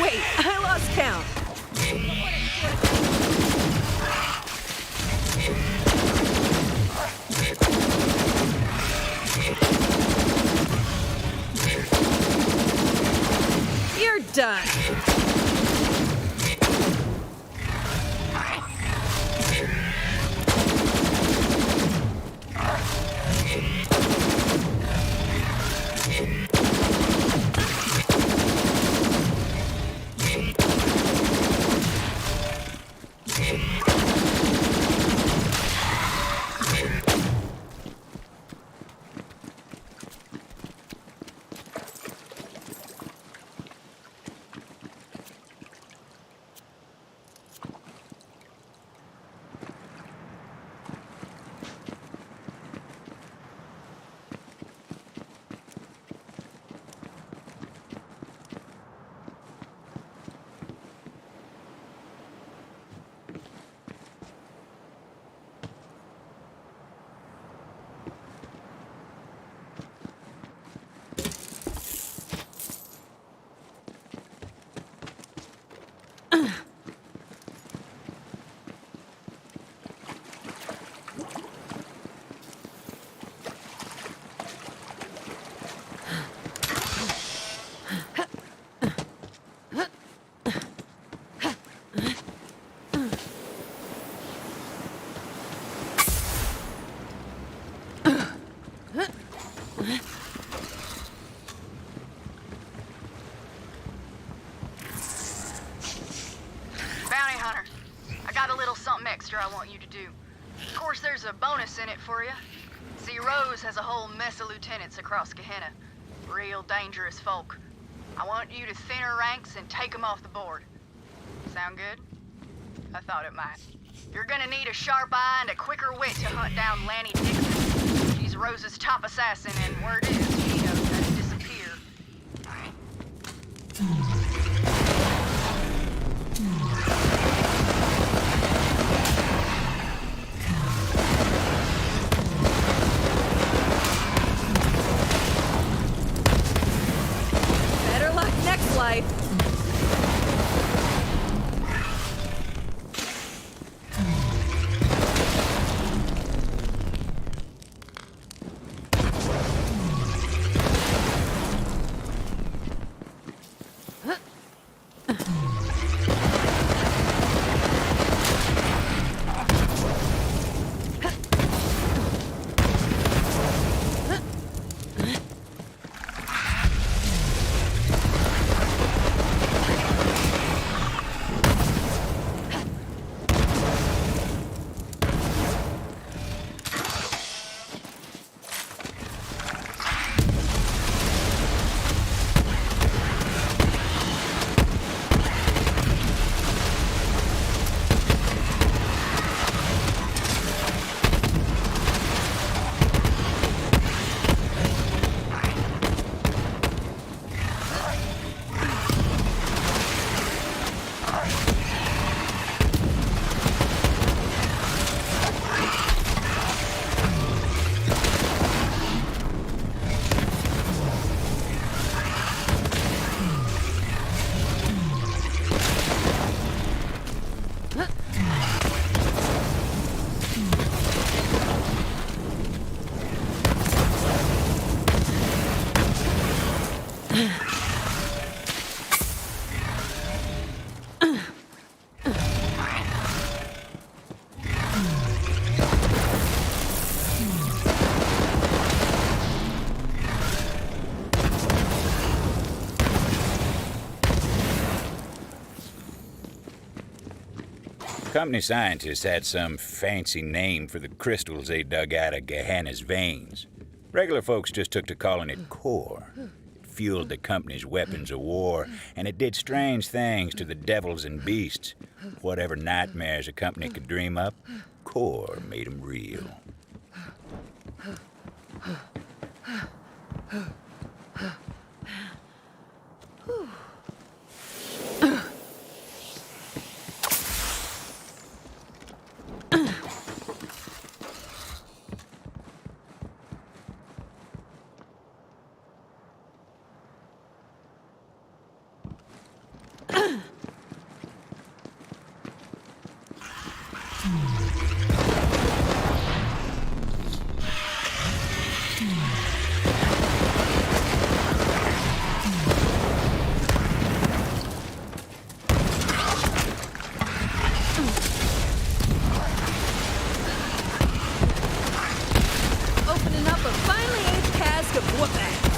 Wait, I lost count. You're done. Bounty hunter, I got a little something extra I want you to do. Of course, there's a bonus in it for you. See, Rose has a whole mess of lieutenants across Gehenna. Real dangerous folk. I want you to thin her ranks and take them off the board. Sound good? I thought it might. You're gonna need a sharp eye and a quicker wit to hunt down Lanny Dixon. She's Rose's top assassin, and word is she knows how to disappear. Better luck next life. Company scientists had some fancy name for the crystals they dug out of Gehenna's veins. Regular folks just took to calling it core. It fueled the company's weapons of war, and it did strange things to the devils and beasts. Whatever nightmares a company could dream up, core made them real. What the heck?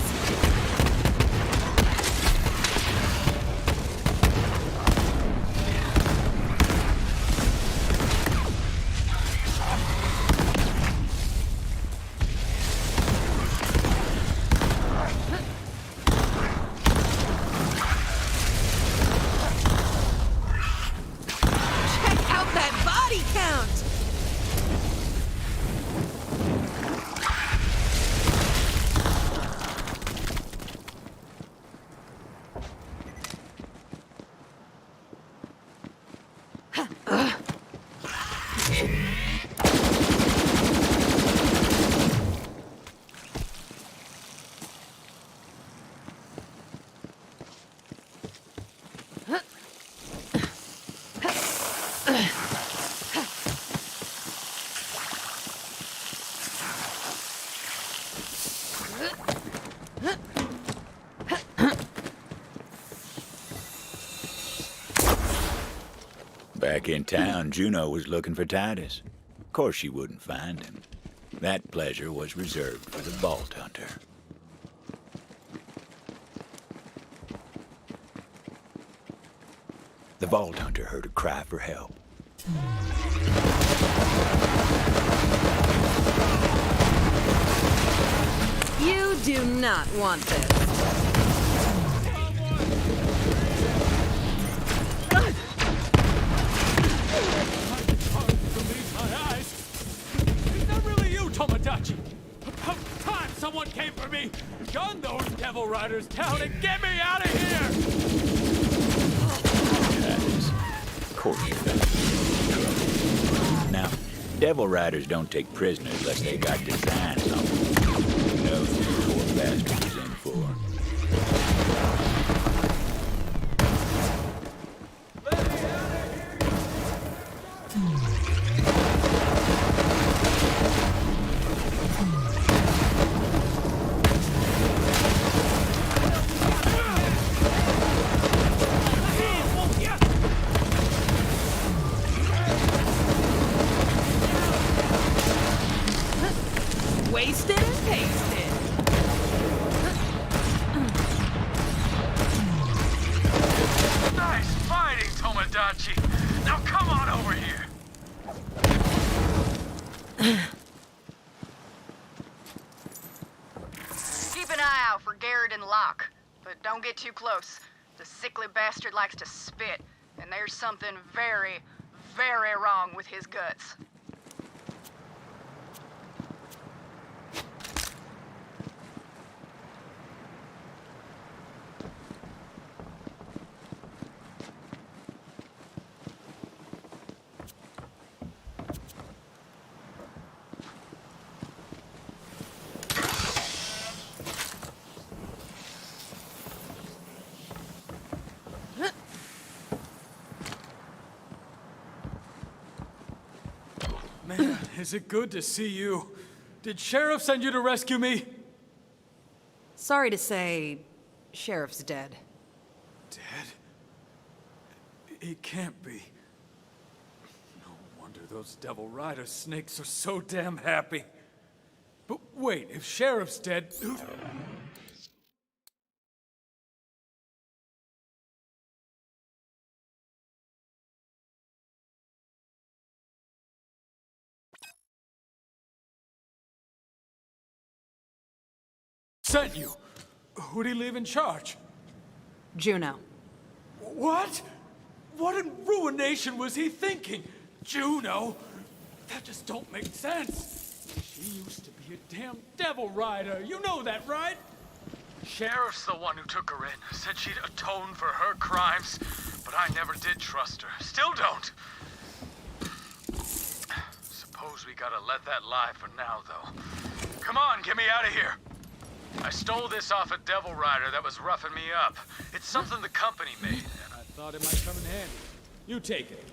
Check out that body count! Back in town, Juno was looking for Titus. Of course she wouldn't find him. That pleasure was reserved for the Vault Hunter. The Vault Hunter heard a cry for help. You do not want this. Is that really you, Tomodachi? About time someone came for me! Gun those devil riders down and get me out of here! Titus, of course you got trouble. Now, devil riders don't take prisoners unless they got designs on them. You know who the poor bastard was in for. Wasted and pasted. Nice fighting, Tomodachi! Now come on over here! Keep an eye out for Garrett and Locke, but don't get too close. The sickly bastard likes to spit, and there's something very, very wrong with his guts. Man, is it good to see you. Did Sheriff send you to rescue me? Sorry to say, Sheriff's dead. Dead? He can't be. No wonder those devil rider snakes are so damn happy. But wait, if Sheriff's dead, who... sent you? Who'd he leave in charge? Juno. What? What in ruination was he thinking? Juno? That just don't make sense. She used to be a damn devil rider. You know that, right? Sheriff's the one who took her in. Said she'd atone for her crimes. But I never did trust her. Still don't. Suppose we gotta let that lie for now, though. Come on, get me out of here. I stole this off a devil rider that was roughing me up. It's something the company made, and I thought it might come in handy. You take it.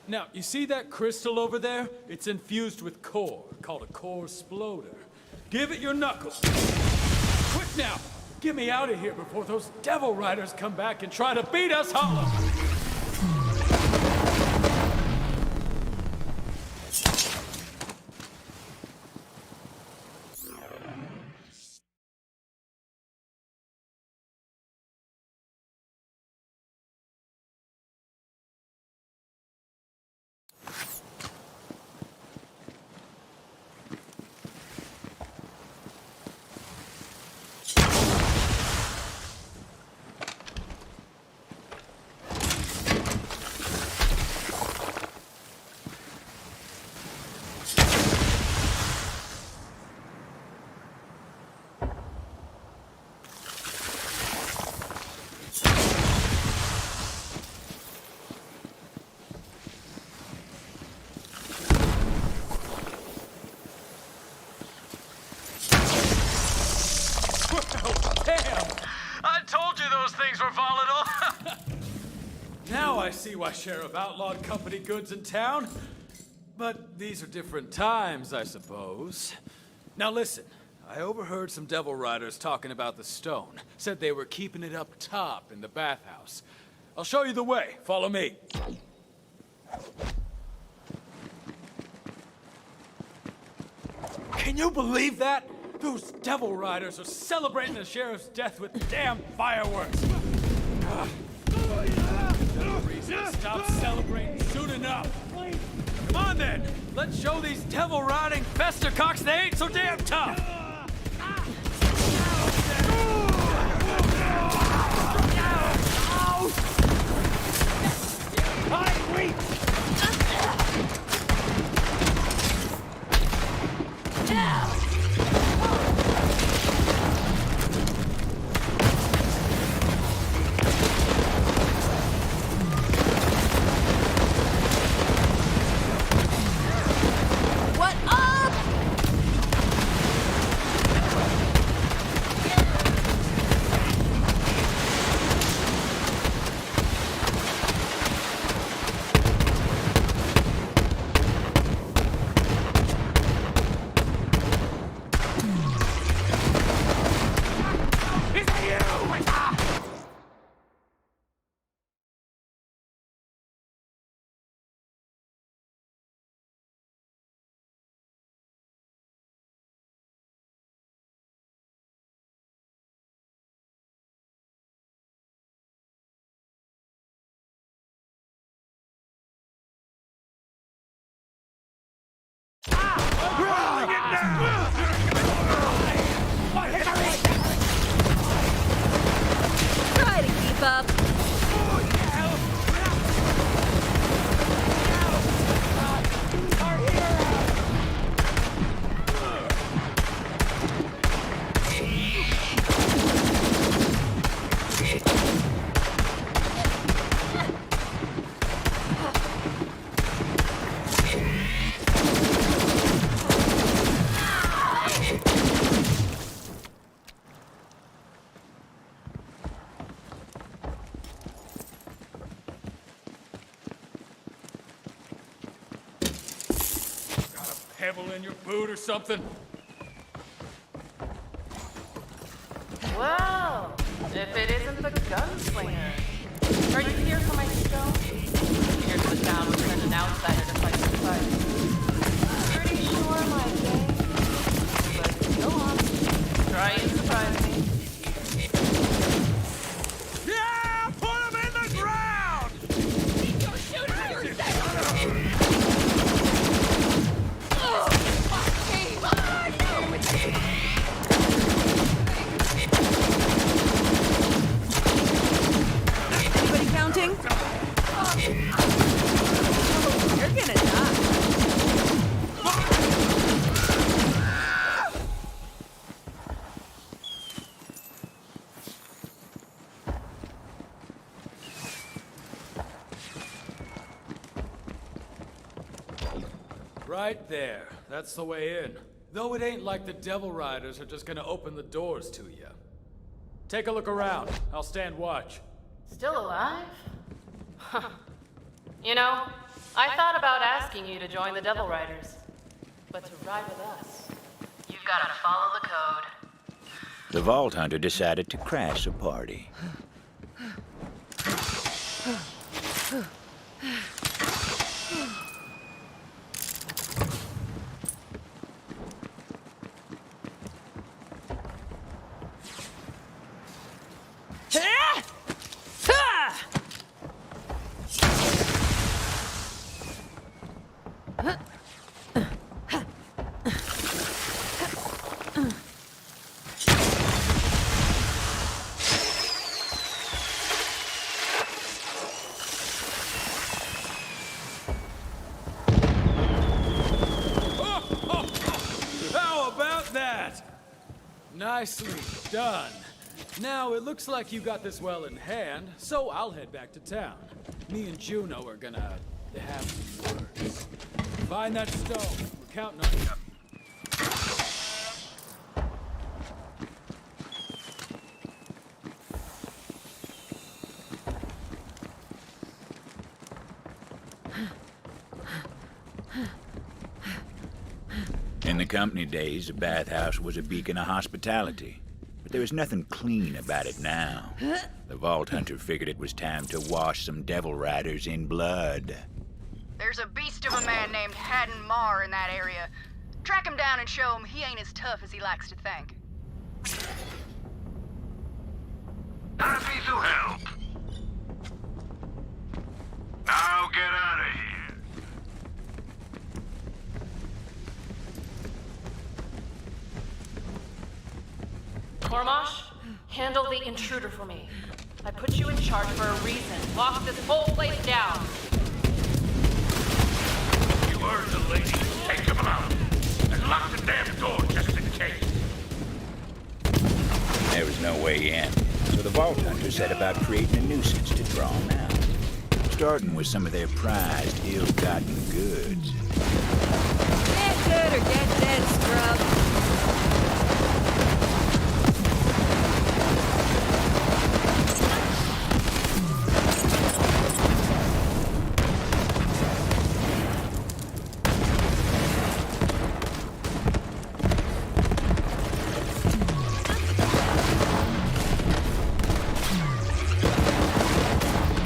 Now, you see that crystal over there? It's infused with core, called a core sploder. Give it your knuckles. Quick now! Get me out of here before those devil riders come back and try to beat us hollow! Now I see why Sheriff outlawed company goods in town. But these are different times, I suppose. Now listen, I overheard some devil riders talking about the stone. Said they were keeping it up top in the bathhouse. I'll show you the way. Follow me. Can you believe that? Those devil riders are celebrating the sheriff's death with damn fireworks. No reason to stop celebrating soon enough. Come on then, let's show these devil riding festercocks they ain't so damn tough. Try to keep up. Pebble in your boot or something? Well, if it isn't the gunslinger. Are you here for my stone? Here to the town would send an outsider to fight the fight. Pretty sure my gang. But go on. Try and surprise me. Yeah! Put him in the ground! You're shooting yourself! Anybody counting? You're gonna die. Right there. That's the way in. Though it ain't like the Devil Riders are just gonna open the doors to you. Take a look around. I'll stand watch. Still alive? You know, I thought about asking you to join the Devil Riders. But to ride with us, you've got to follow the code. The Vault Hunter decided to crash the party. How about that? Nicely done. Now, it looks like you got this well in hand, so I'll head back to town. Me and Juno are gonna have some words. Find that stone. We're counting on you. In the company days, the bathhouse was a beacon of hospitality. But there was nothing clean about it now. The Vault Hunter figured it was time to wash some devil riders in blood. There's a beast of a man named Addon in that area. Track him down and show him he ain't as tough as he likes to think. Happy to help. Now get out of here. Cormash, handle the intruder for me. I put you in charge for a reason. Lock this whole place down. You heard the lady. Take him out. And lock the damn door just in case. There was no way in, so the Vault Hunter set about creating a nuisance to draw them out. Starting with some of their prized, ill-gotten goods. Get good or get dead, scrub.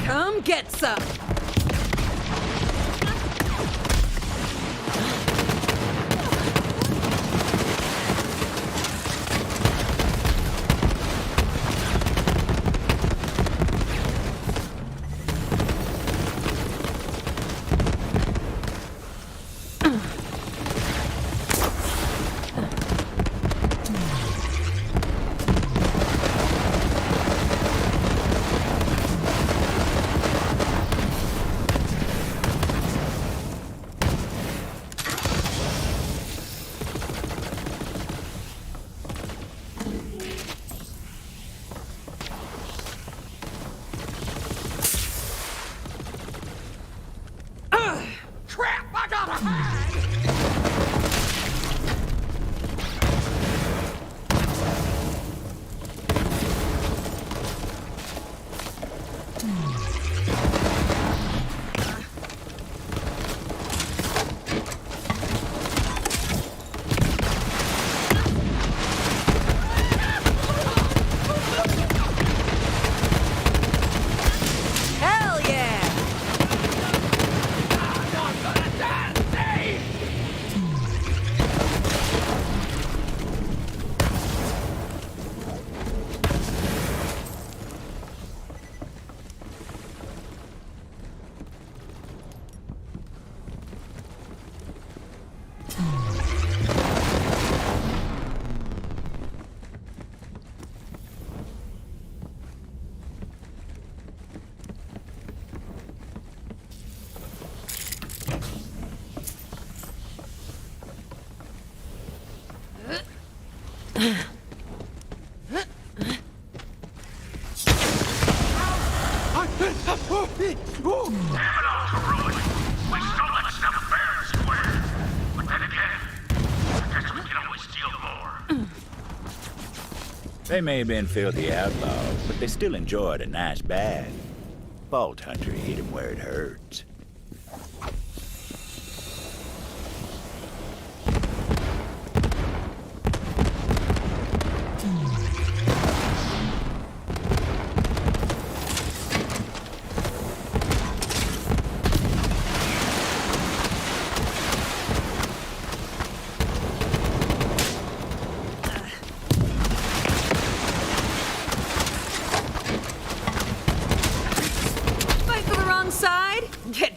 Come get some. Crap! I gotta hide! Hell yeah! Damn it all to ruin. We stole that stuff fair and square. But then again, I guess we can always steal more. They may have been filthy outlaws, but they still enjoyed a nice bath. Vault Hunter hit him where it hurts.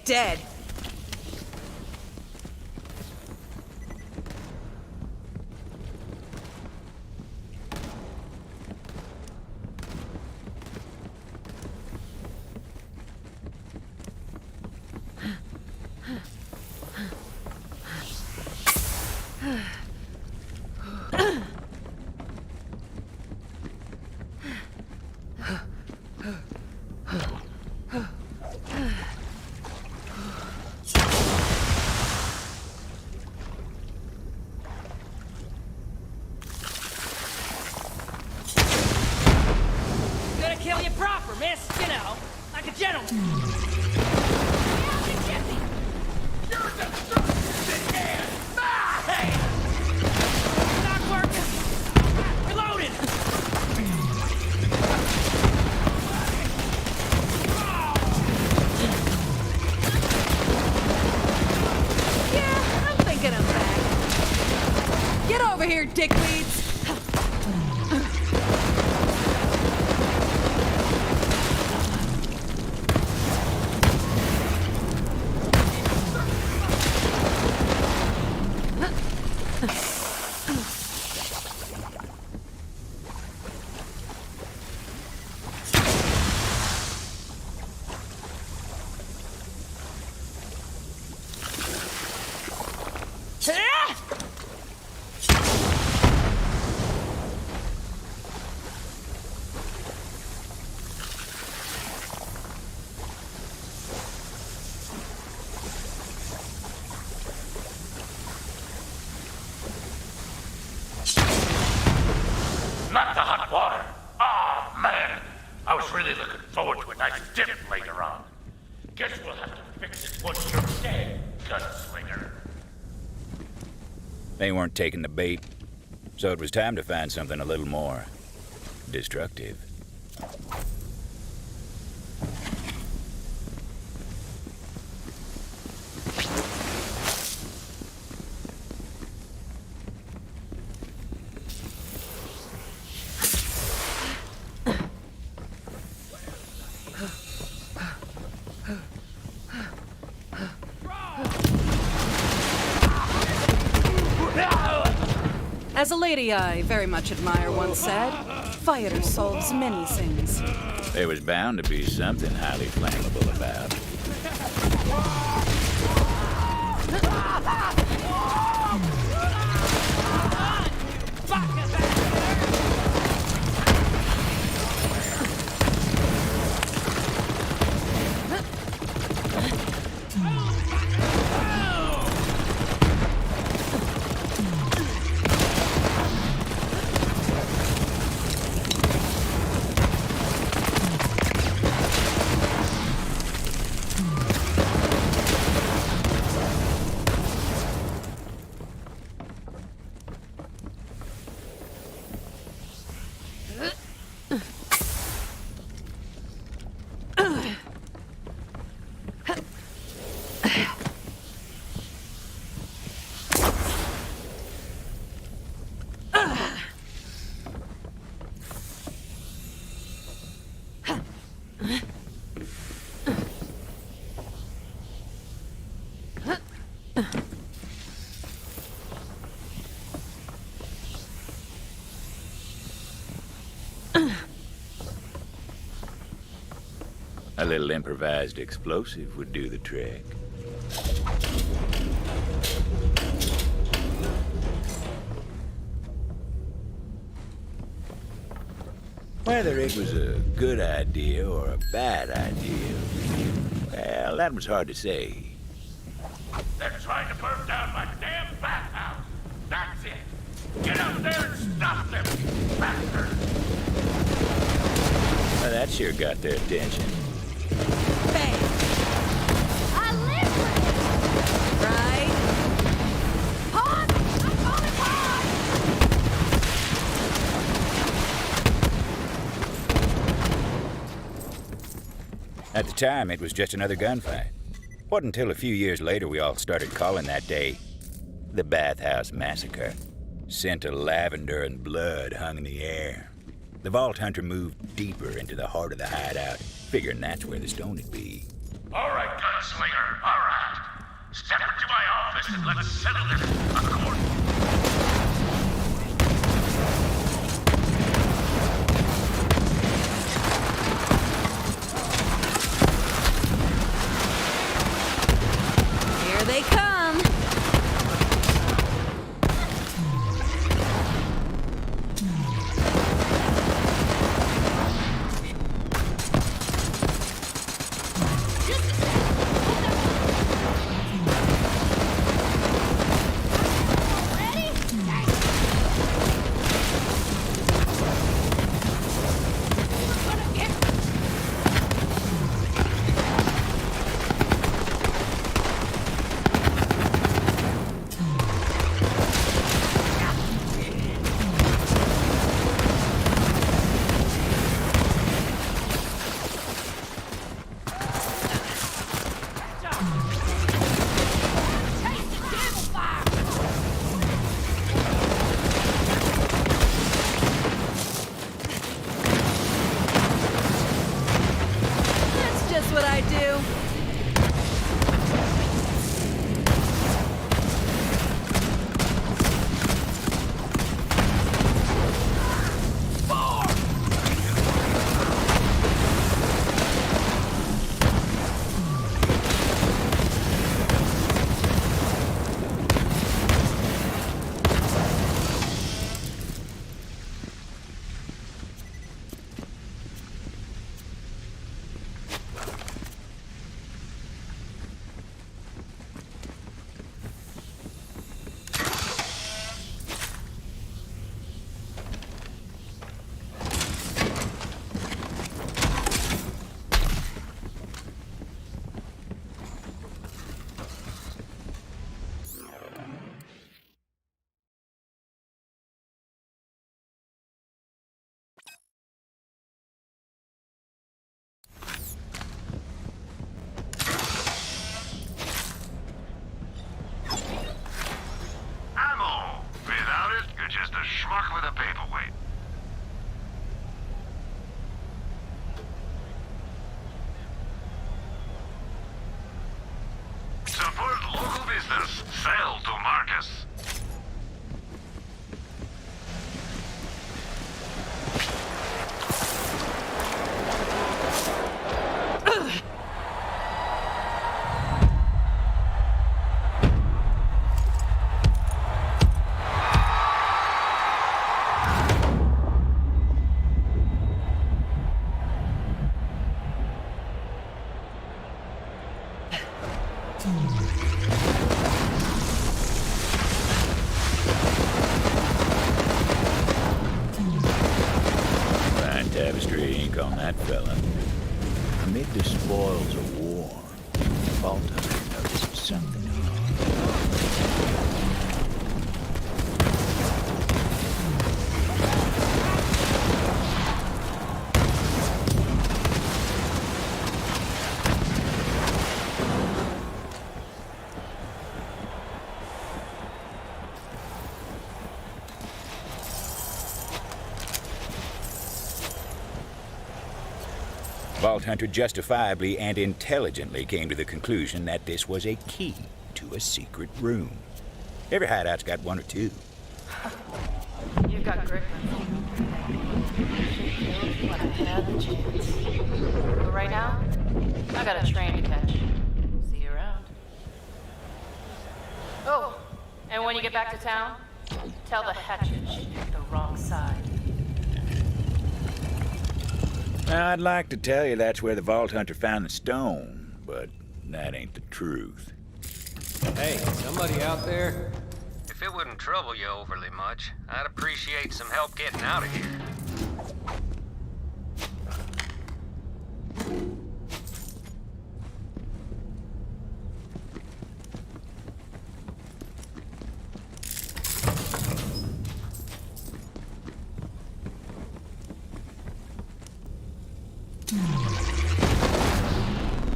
dead. Gonna kill you proper, miss. You know, like a gentleman. Not working. Reloaded. Yeah, I'm thinking I'm back. Get over here, dickweeds. Not the hot water. Oh, man. I was really looking forward to a nice dip later on. Guess we'll have to fix it once you're dead, gunslinger. They weren't taking the bait, so it was time to find something a little more destructive. As a lady I very much admire once said, fire solves many things. There was bound to be something highly flammable about. A little improvised explosive would do the trick. Whether it was a good idea or a bad idea, well, that was hard to say. They're trying to burn down my damn bathhouse. That's it. Get up there and stop them, you bastards. Well, that sure got their attention. Bang! I live for it! Right? Pause! I'm calling pause! At the time, it was just another gunfight. Wasn't until a few years later we all started calling that day the Bathhouse Massacre. Scent of lavender and blood hung in the air. The Vault Hunter moved deeper into the heart of the hideout, figuring that's where the stone would be. All right, gunslinger, all right. Step into my office and let's settle this accordingly. Here they come. That's just what I do. Ammo! Without it, you're just a schmuck with a paperweight. Support local business. Sell to Marcus. Fine tapestry ink on that fella. Amid the spoils of war, Vault Hunter noticed something odd. Vault Hunter justifiably and intelligently came to the conclusion that this was a key to a secret room. Every hideout's got one or two. You've got grit. When I had a chance. But right now, I got a train to catch. See you around. Oh, and when you get back to town, tell the hatchet she picked the wrong side. Now, I'd like to tell you that's where the Vault Hunter found the stone, but that ain't the truth. Hey, somebody out there? If it wouldn't trouble you overly much, I'd appreciate some help getting out of here.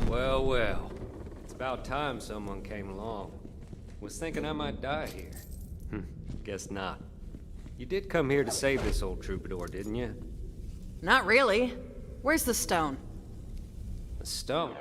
Well, well. It's about time someone came along. Was thinking I might die here. Guess not. You did come here to save this old troubadour, didn't you? Not really. Where's the stone? A stone?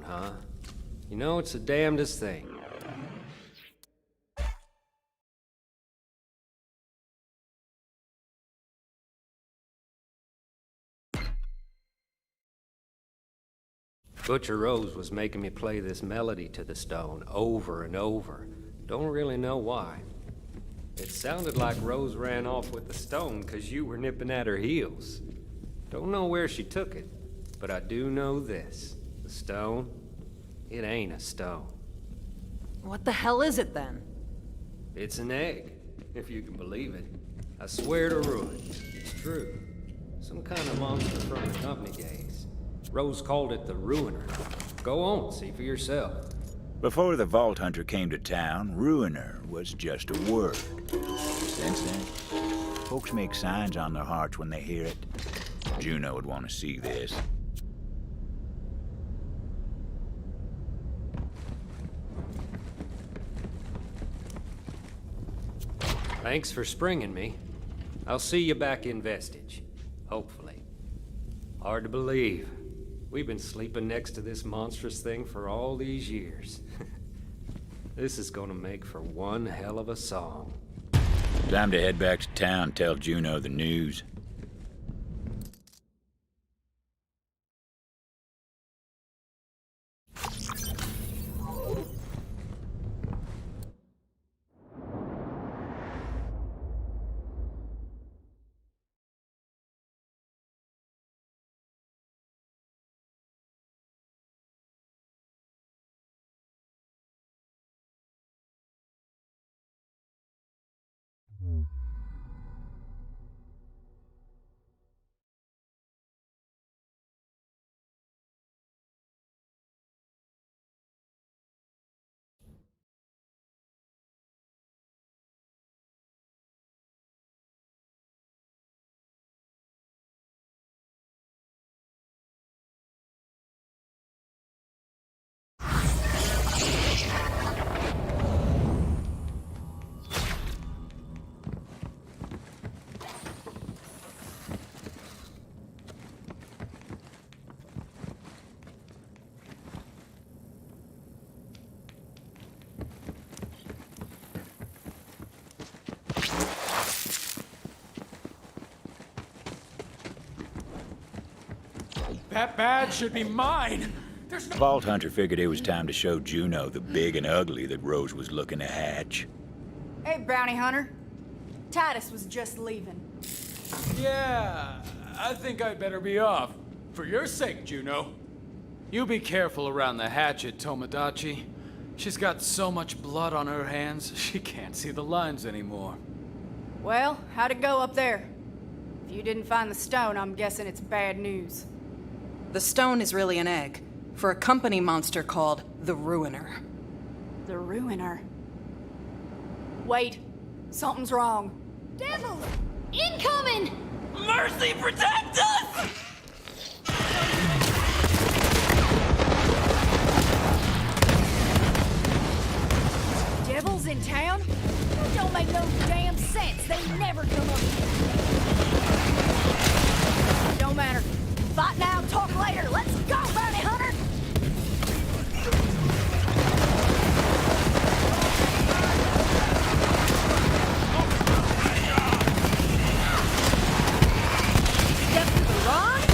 huh? You know, it's the damnedest thing. Butcher Rose was making me play this melody to the stone over and over. Don't really know why. It sounded like Rose ran off with the stone because you were nipping at her heels. Don't know where she took it, but I do know this. The stone, it ain't a stone. What the hell is it then? It's an egg, if you can believe it. I swear to ruin. It's true. Some kind of monster from the company days. Rose called it the Ruiner. Go on, see for yourself. Before the Vault Hunter came to town, Ruiner was just a word. Since then, folks make signs on their hearts when they hear it. Juno would want to see this. Thanks for springing me. I'll see you back in Vestige. Hopefully. Hard to believe. We've been sleeping next to this monstrous thing for all these years. This is gonna make for one hell of a song. Time to head back to town and tell Juno the news. That badge should be mine. There's no... Vault Hunter figured it was time to show Juno the big and ugly that Rose was looking to hatch. Hey, bounty hunter. Titus was just leaving. Yeah, I think I'd better be off. For your sake, Juno. You be careful around the hatchet, Tomodachi. She's got so much blood on her hands, she can't see the lines anymore. Well, how'd it go up there? If you didn't find the stone, I'm guessing it's bad news. The stone is really an egg for a company monster called the Ruiner. The Ruiner. Wait, something's wrong. Devils! Incoming! Mercy, protect us! Devils in town? That don't make no damn sense. They never come up here. Don't matter. Fight now, talk later. Let's go, bounty hunter! Step to the right.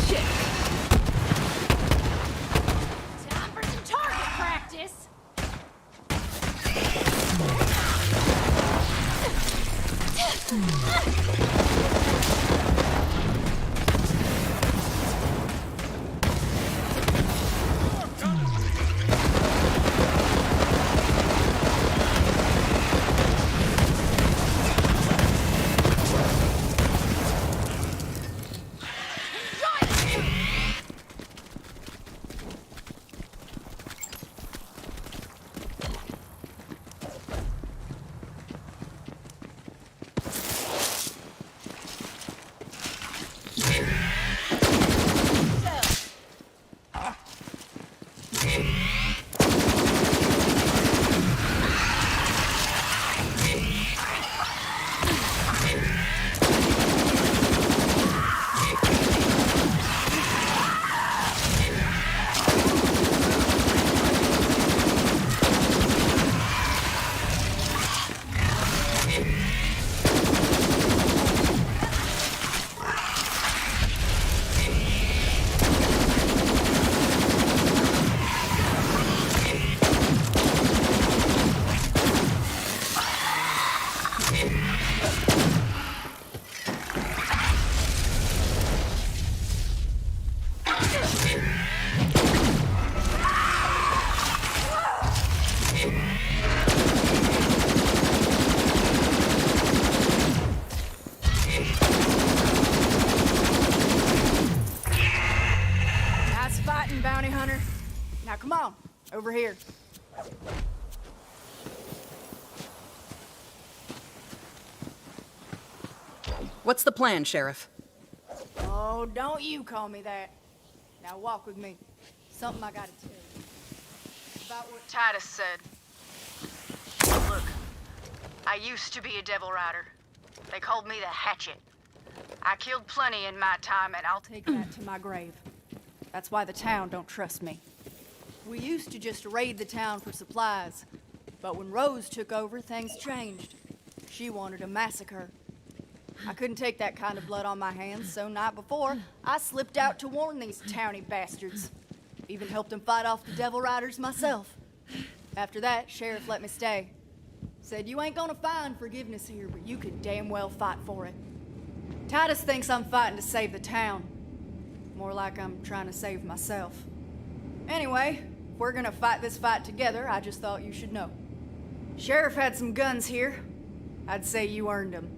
Now come on, over here. What's the plan, Sheriff? Oh, don't you call me that. Now walk with me. Something I gotta tell you. About what Titus said. Look, I used to be a devil rider. They called me the Hatchet. I killed plenty in my time, and I'll take that to my grave. That's why the town don't trust me. We used to just raid the town for supplies, but when Rose took over, things changed. She wanted a massacre. I couldn't take that kind of blood on my hands, so night before, I slipped out to warn these towny bastards. Even helped them fight off the devil riders myself. After that, Sheriff let me stay. Said, you ain't gonna find forgiveness here, but you could damn well fight for it. Titus thinks I'm fighting to save the town. More like I'm trying to save myself. Anyway, if we're gonna fight this fight together, I just thought you should know. Sheriff had some guns here. I'd say you earned them.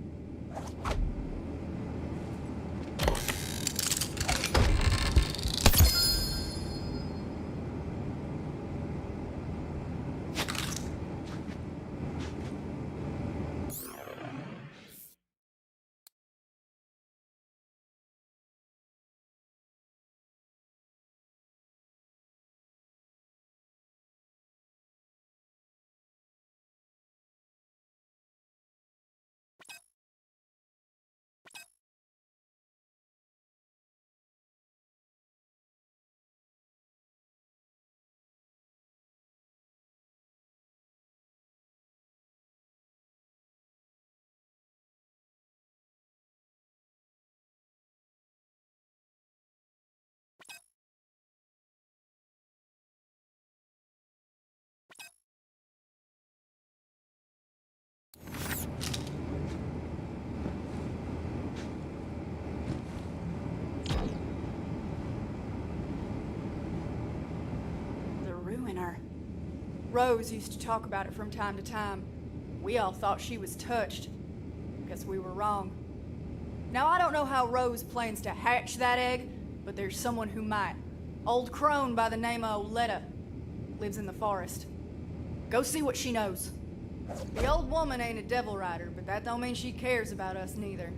Rose used to talk about it from time to time. We all thought she was touched. Guess we were wrong. Now, I don't know how Rose plans to hatch that egg, but there's someone who might. Old crone by the name of Oletta. Lives in the forest. Go see what she knows. The old woman ain't a devil rider, but that don't mean she cares about us neither.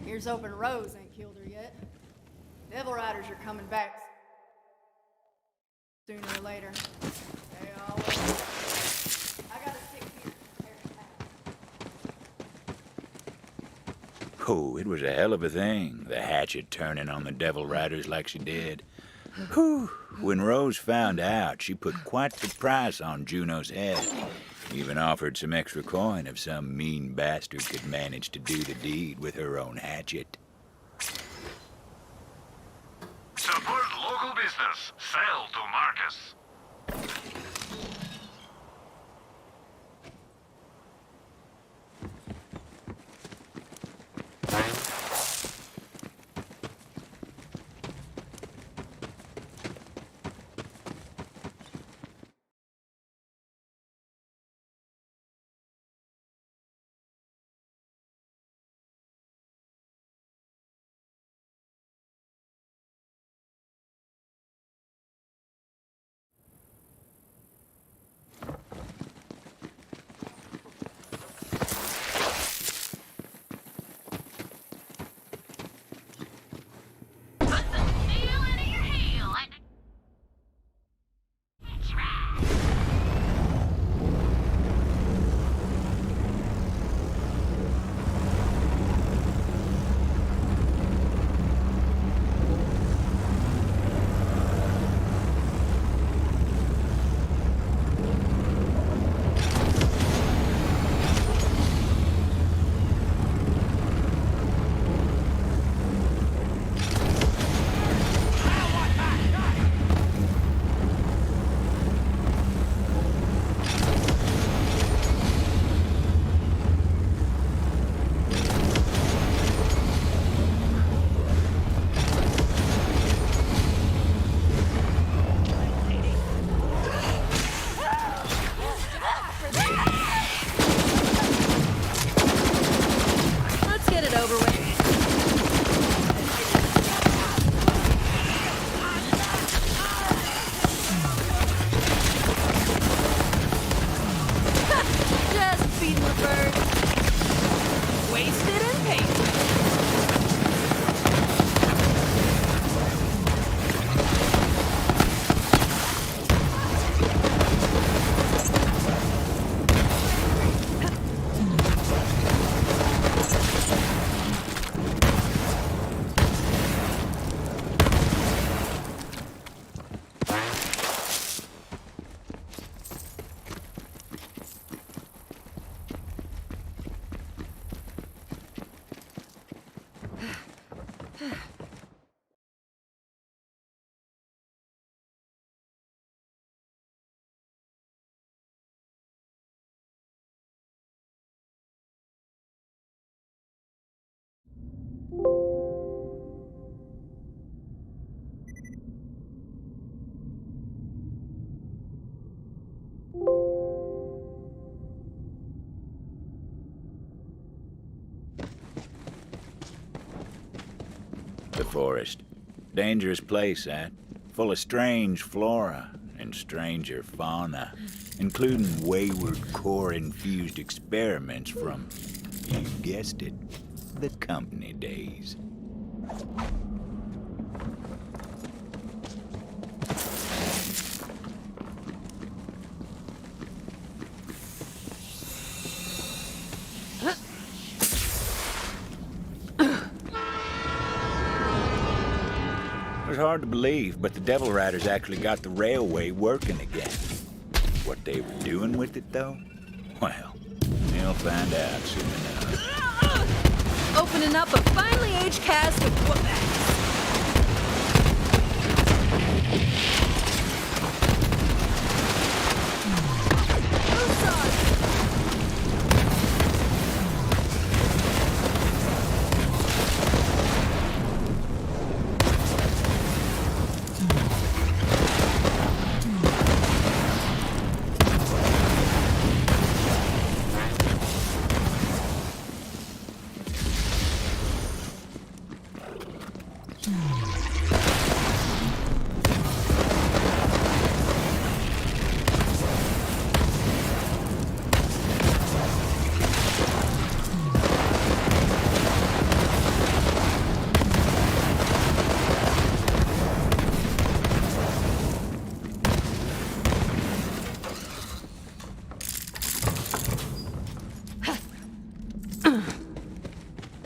Here's hoping Rose ain't killed her yet. Devil riders are coming back sooner or later. They always do. I gotta stick here. Oh, it was a hell of a thing, the Hatchet turning on the Devil Riders like she did. Whew. When Rose found out, she put quite the price on Juno's head. Even offered some extra coin if some mean bastard could manage to do the deed with her own hatchet. Support local business. Sell to Marcus. forest. Dangerous place, that. Full of strange flora and stranger fauna, including wayward core-infused experiments from, you guessed it, the company days. It was hard to believe, but the Devil Riders actually got the railway working again. What they were doing with it, though? Well, they'll find out soon enough. Opening up a finely aged cast of whoop-backs.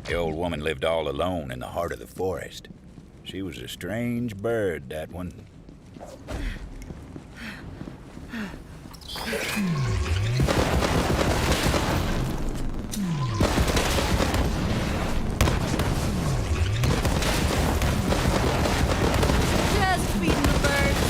The old woman lived all alone in the heart of the forest. She was a strange bird, that one. Just feeding the birds.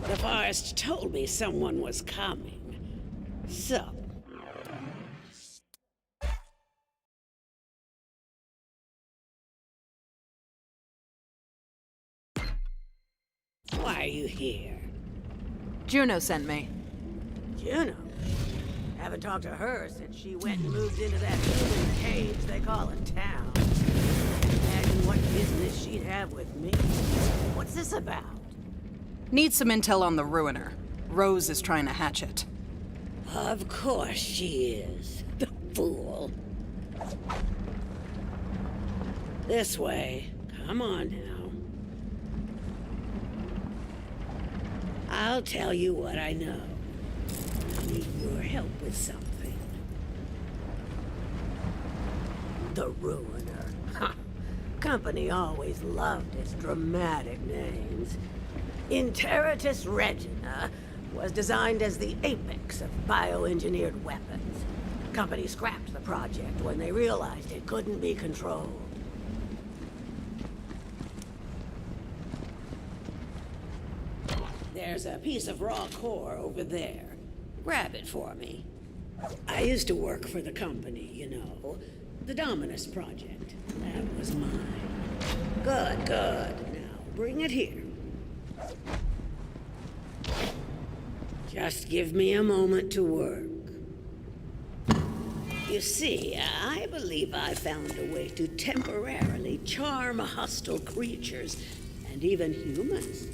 The forest told me someone was coming. So... why are you here? Juno sent me. Juno? Haven't talked to her since she went and moved into that human cage they call a town. Imagine what business she'd have with me. What's this about? Need some intel on the Ruiner. Rose is trying to hatch it. Of course she is. The fool. This way. Come on now. I'll tell you what I know. I need your help with something. The Ruiner. Huh. Company always loved its dramatic names. Interitus Regina was designed as the apex of bioengineered weapons. Company scrapped the project when they realized it couldn't be controlled. There's a piece of raw core over there. Grab it for me. I used to work for the company, you know. The Dominus Project. That was mine. Good, good. Now, bring it here. Just give me a moment to work. You see, I believe I found a way to temporarily charm hostile creatures, and even humans.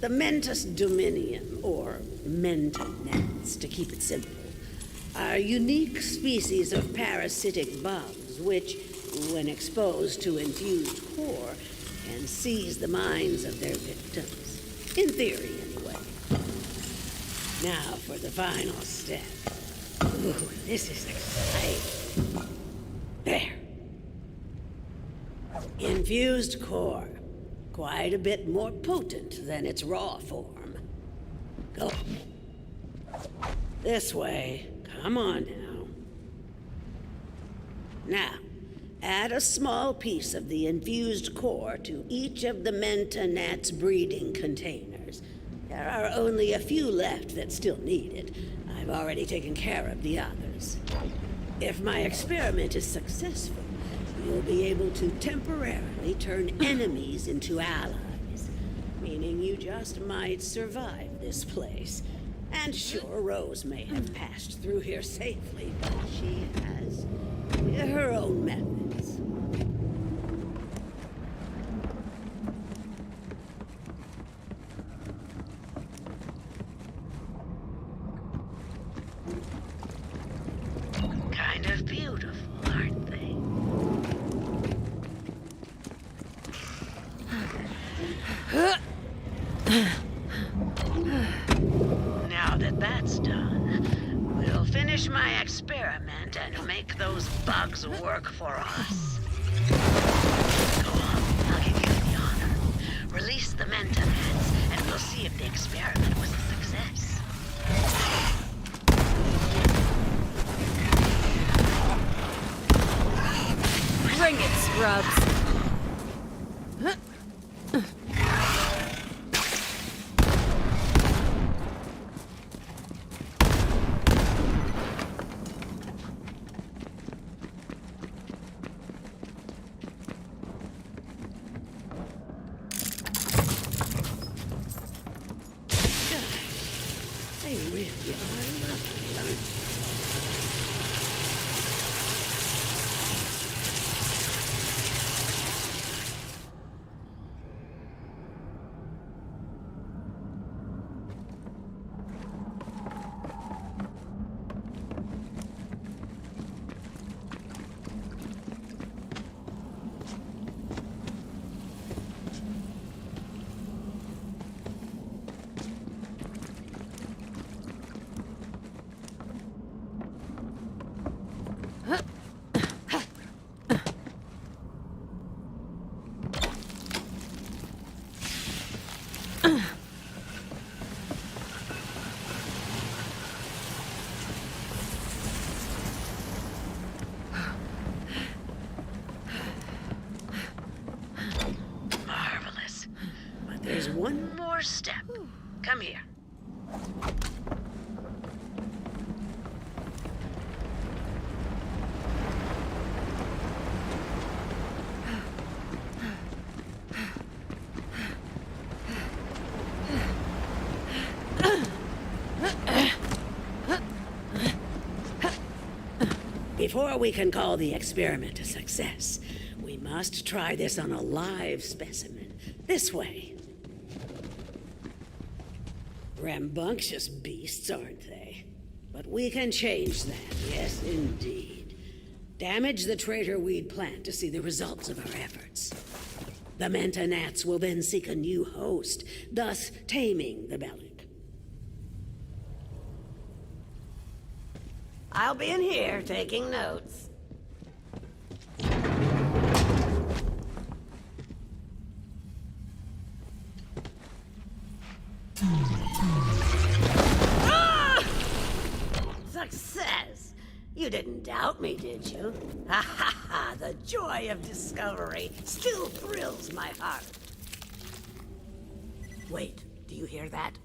The Mentus Dominium, or Mentonets, to keep it simple, are unique species of parasitic bugs which, when exposed to infused core, can seize the minds of their victims. In theory, anyway. Now for the final step. Ooh, this is exciting. There. Infused core. Quite a bit more potent than its raw form. Go. This way. Come on now. Now, add a small piece of the infused core to each of the Mentonat's breeding containers. There are only a few left that still need it. I've already taken care of the others. If my experiment is successful, you'll be able to temporarily turn enemies into allies, meaning you just might survive this place. And sure, Rose may have passed through here safely, but she has her own methods. Kind of beautiful, aren't they? Now that that's done, we'll finish my experiment and make those bugs work for us. Go on, I'll give you the honor. Release the Mentonats, and we'll see if the experiment was a success. Bring it, scrubs. They really are lovely, aren't they? Marvelous. But there's one more step. Come here. Before we can call the experiment a success, we must try this on a live specimen. This way. Rambunctious beasts, aren't they? But we can change that, yes indeed. Damage the traitor weed plant to see the results of our efforts. The Mentonats will then seek a new host, thus taming the Bellic. I'll be in here taking notes. Ah! Success! You didn't doubt me, did you? Ha ha ha! The joy of discovery still thrills my heart. Wait, do you hear that?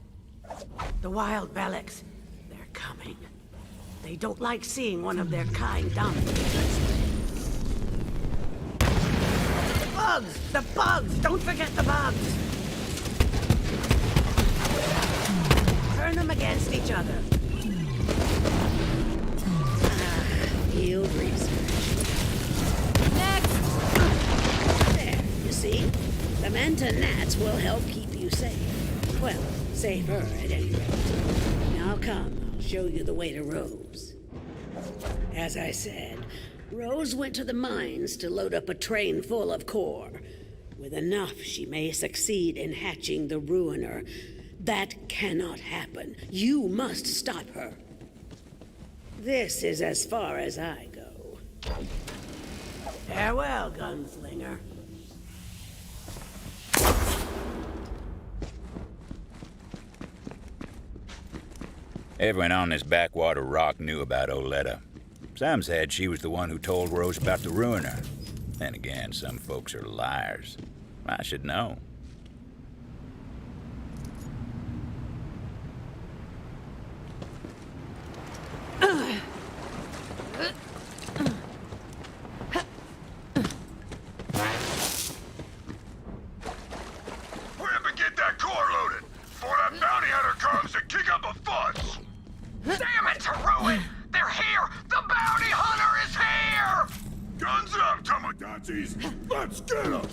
The wild Bellics. They're coming. They don't like seeing one of their kind dominated. bugs! The bugs! Don't forget the bugs! Turn them against each other. Field research. Next! There, you see? The Manta gnats will help keep you safe. Well, safer at any rate. Now come, I'll show you the way to Rose. As I said, Rose went to the mines to load up a train full of core. With enough, she may succeed in hatching the Ruiner. That cannot happen. You must stop her. This is as far as I go. Farewell, gunslinger. Everyone on this backwater rock knew about Oletta. Some said she was the one who told Rose about the Ruiner. Then again, some folks are liars. I should know. Hurry up and get that core loaded before that bounty hunter comes to kick up a fuss! Damn it, Teruin! They're here! The bounty hunter is here! Guns up, Tomodachi's! Let's get them!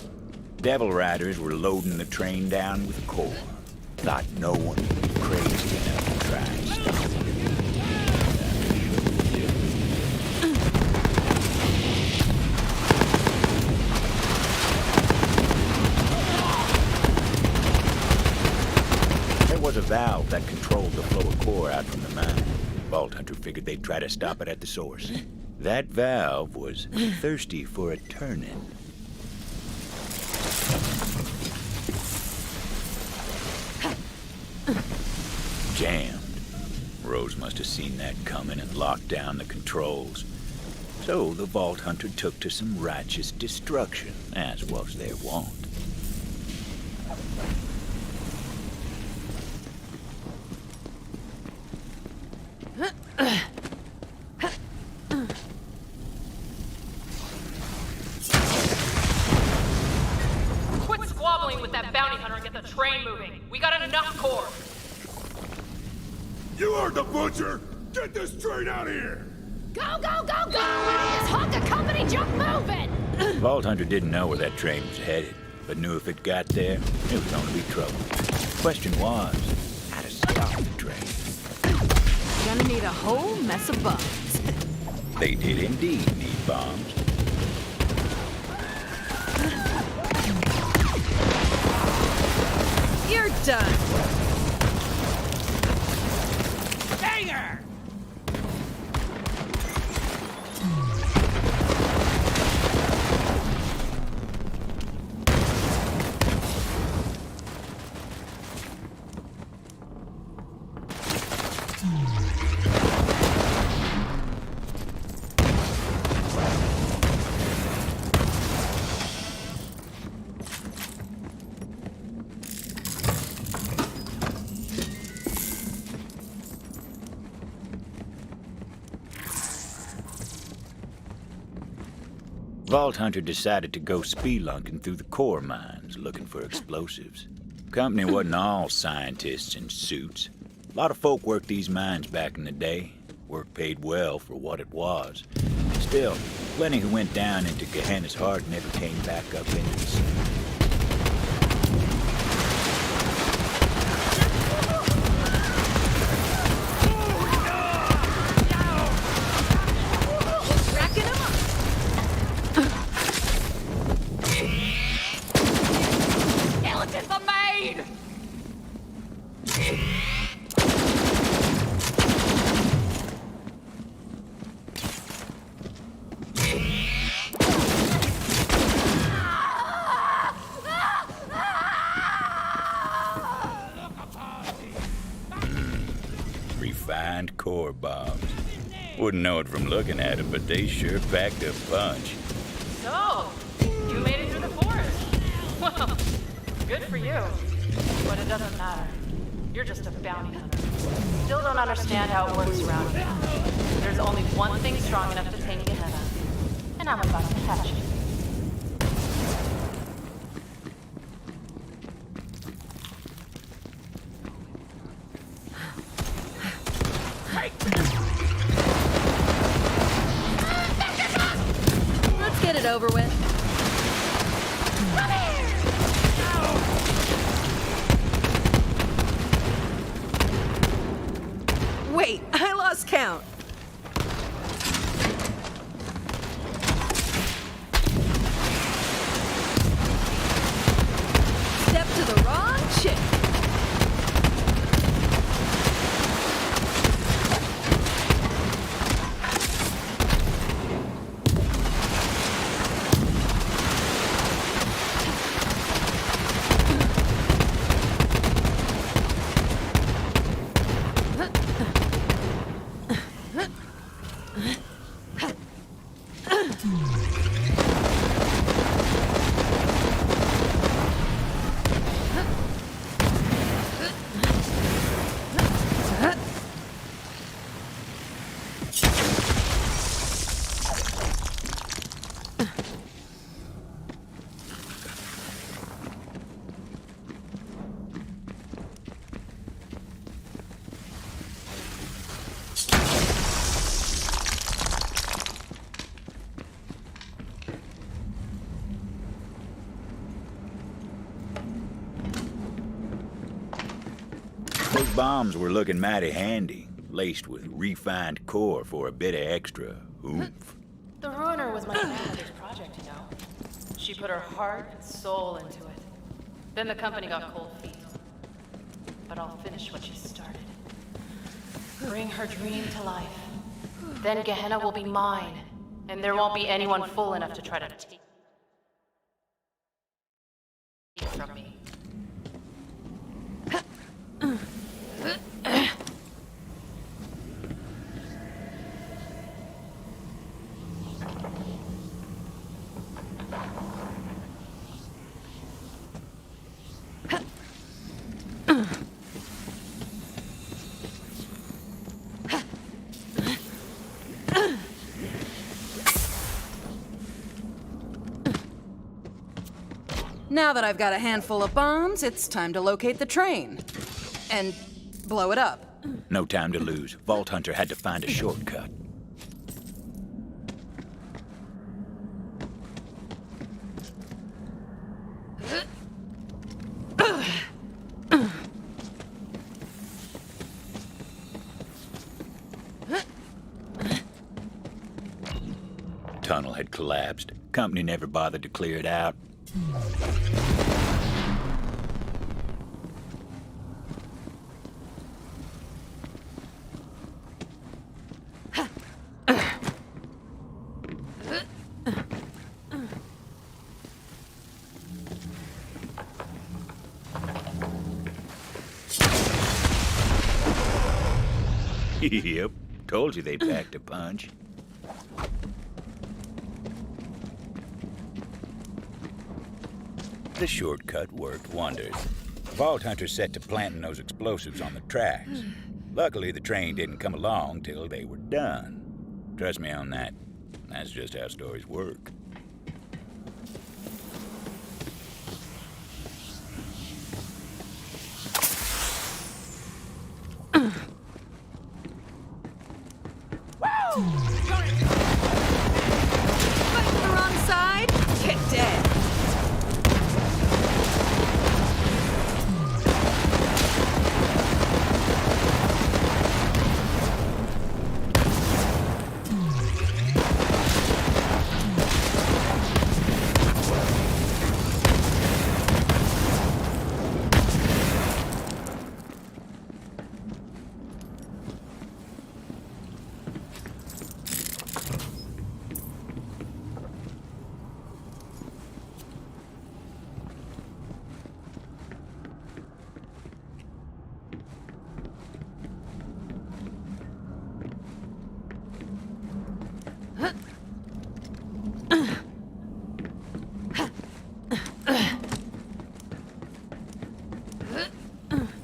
Devil Riders were loading the train down with core. Thought no one would be crazy enough to try and stop it. There was a valve that controlled the flow of core out from the mine. Vault Hunter figured they'd try to stop it at the source. That valve was thirsty for a turn-in. Jammed. Rose must have seen that coming and locked down the controls. So the Vault Hunter took to some righteous destruction, as was their wont. Quit squabbling with that bounty hunter and get the train moving. We got enough core. You heard the butcher! Get this train out of here! Go, go, go, go! This hunk of company jump moving! Vault Hunter didn't know where that train was headed, but knew if it got there, it was going to be trouble. The question was, how to stop the train. Gonna need a whole mess of bombs. They did indeed need bombs. You're done. Banger! Vault Hunter decided to go spelunking through the core mines, looking for explosives. Company wasn't all scientists in suits. A lot of folk worked these mines back in the day. Work paid well for what it was. Still, plenty who went down into Gehenna's heart never came back up into the sun. Refined core bombs. Wouldn't know it from looking at them, but they sure packed a punch. So, you made it through the forest. Well, good for you. But it doesn't matter. You're just a bounty hunter. Still don't understand how it works around here. There's only one thing strong enough to tame Gehenna, and I'm about to hatch it. it over with? Come here! Wait, I lost count. Step to the wrong chick. Those bombs were looking mighty handy, laced with refined core for a bit of extra oomph. The Ruiner was my grandmother's project, you know. She put her heart and soul into it. Then the company got cold feet. But I'll finish what she started. Bring her dream to life. Then Gehenna will be mine, and there won't be anyone fool enough to try to take it from me. Now that I've got a handful of bombs, it's time to locate the train. And blow it up. No time to lose. Vault Hunter had to find a shortcut. Tunnel had collapsed. Company never bothered to clear it out. Yep, told you they packed a punch. The shortcut worked wonders. Vault Hunter set to planting those explosives on the tracks. Luckily, the train didn't come along till they were done. Trust me on that. That's just how stories work. Fighting the wrong side? Get dead.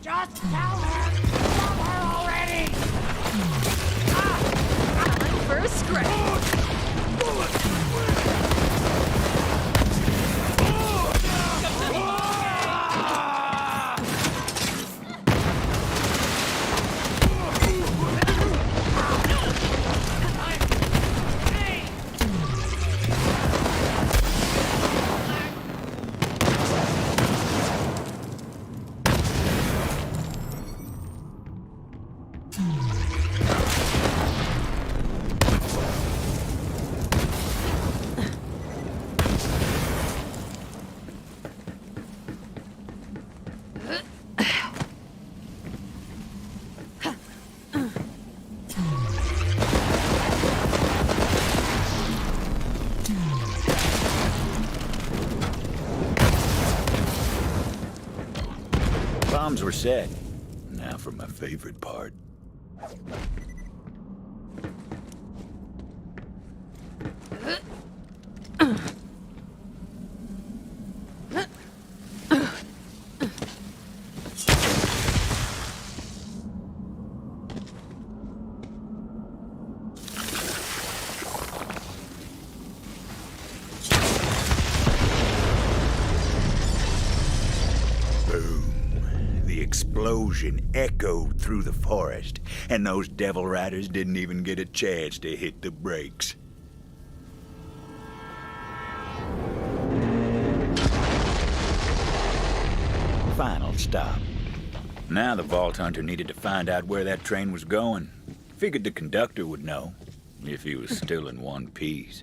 Just tell her! Tell her already! Time for a scratch. controls were set. Now for my favorite part. The explosion echoed through the forest, and those devil riders didn't even get a chance to hit the brakes. Final stop. Now the Vault Hunter needed to find out where that train was going. Figured the conductor would know, if he was still in one piece.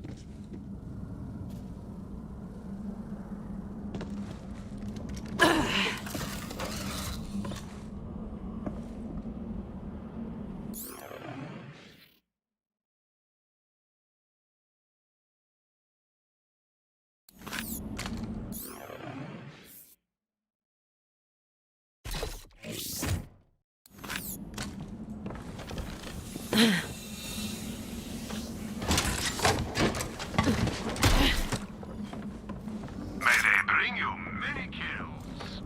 May they bring you many kills.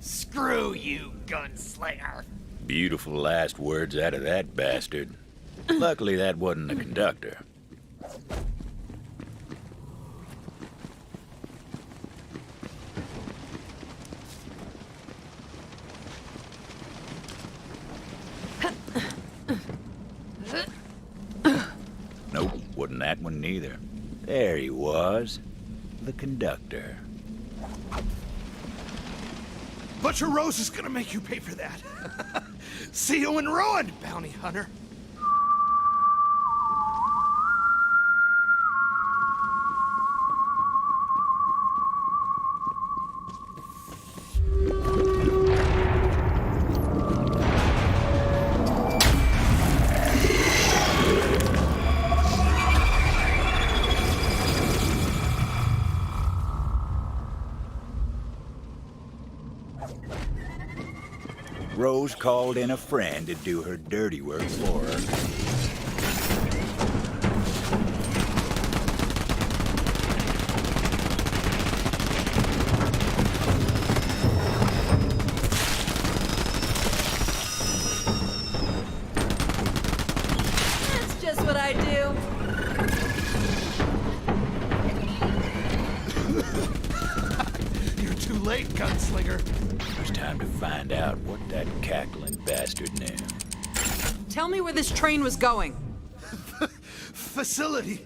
Screw you, gunslinger. Beautiful last words out of that bastard. Luckily, that wasn't the conductor. Nope, wasn't that one neither. There he was, the conductor. Butcher Rose is gonna make you pay for that. See you in ruin, bounty hunter. Rose called in a friend to do her dirty work for her. That's just what I do. You're too late, gunslinger. It was time to find out what that cackling bastard knew. Tell me where this train was going. Facility.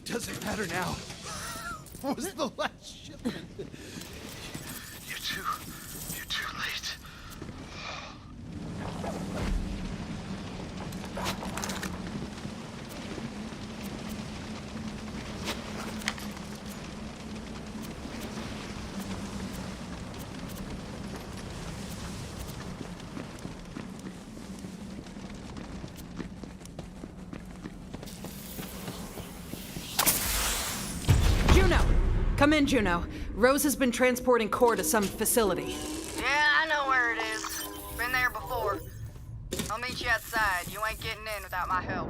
Doesn't matter now. Was the last shipment. You're too late. Juno! Come in, Juno. Rose has been transporting core to some facility. Yeah, I know where it is. Been there before. I'll meet you outside. You ain't getting in without my help.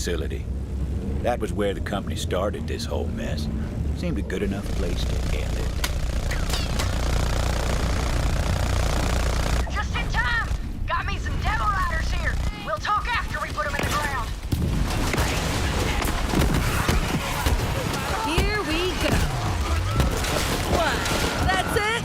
facility. That was where the company started this whole mess. Seemed a good enough place to end it. Just in time! Got me some devil riders here. We'll talk after we put them in the ground. Here we go. What? That's it?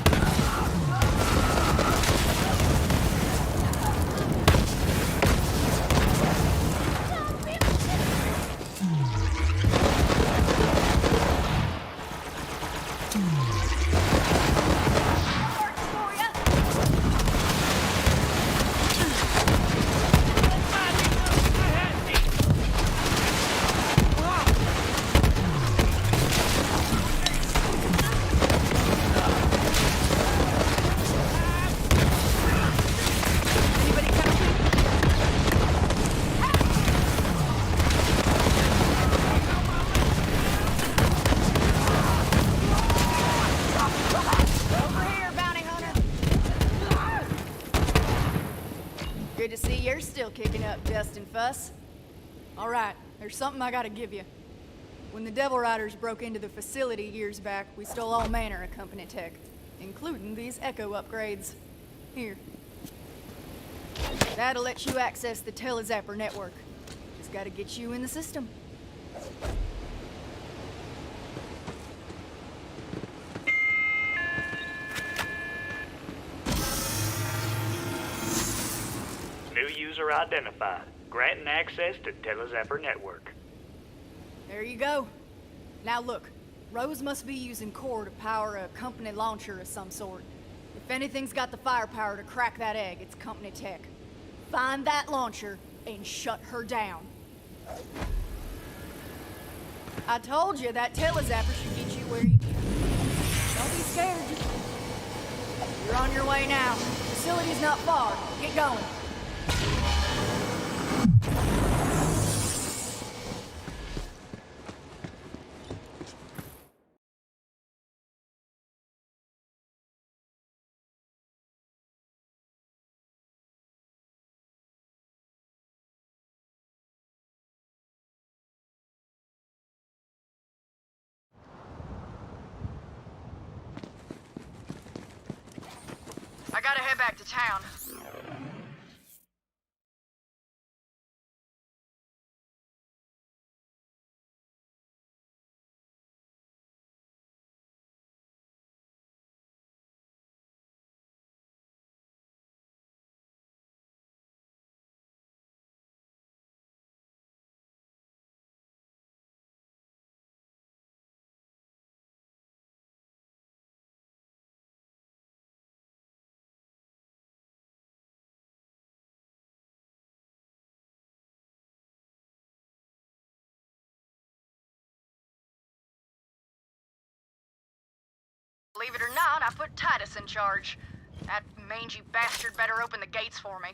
Good to see you're still kicking up dust and fuss. All right, there's something I gotta give you. When the Devil Riders broke into the facility years back, we stole all manner of company tech, including these Echo upgrades. Here. That'll let you access the Telezapper network. Just gotta get you in the system. New user identified. Granting access to Telezapper network. There you go. Now look, Rose must be using core to power a company launcher of some sort. If anything's got the firepower to crack that egg, it's company tech. Find that launcher and shut her down. I told you that Telezapper should get you where you need. Don't be scared. You're on your way now. Facility's not far. Get going. I gotta head back to town. Believe it or not, I put Titus in charge. That mangy bastard better open the gates for me.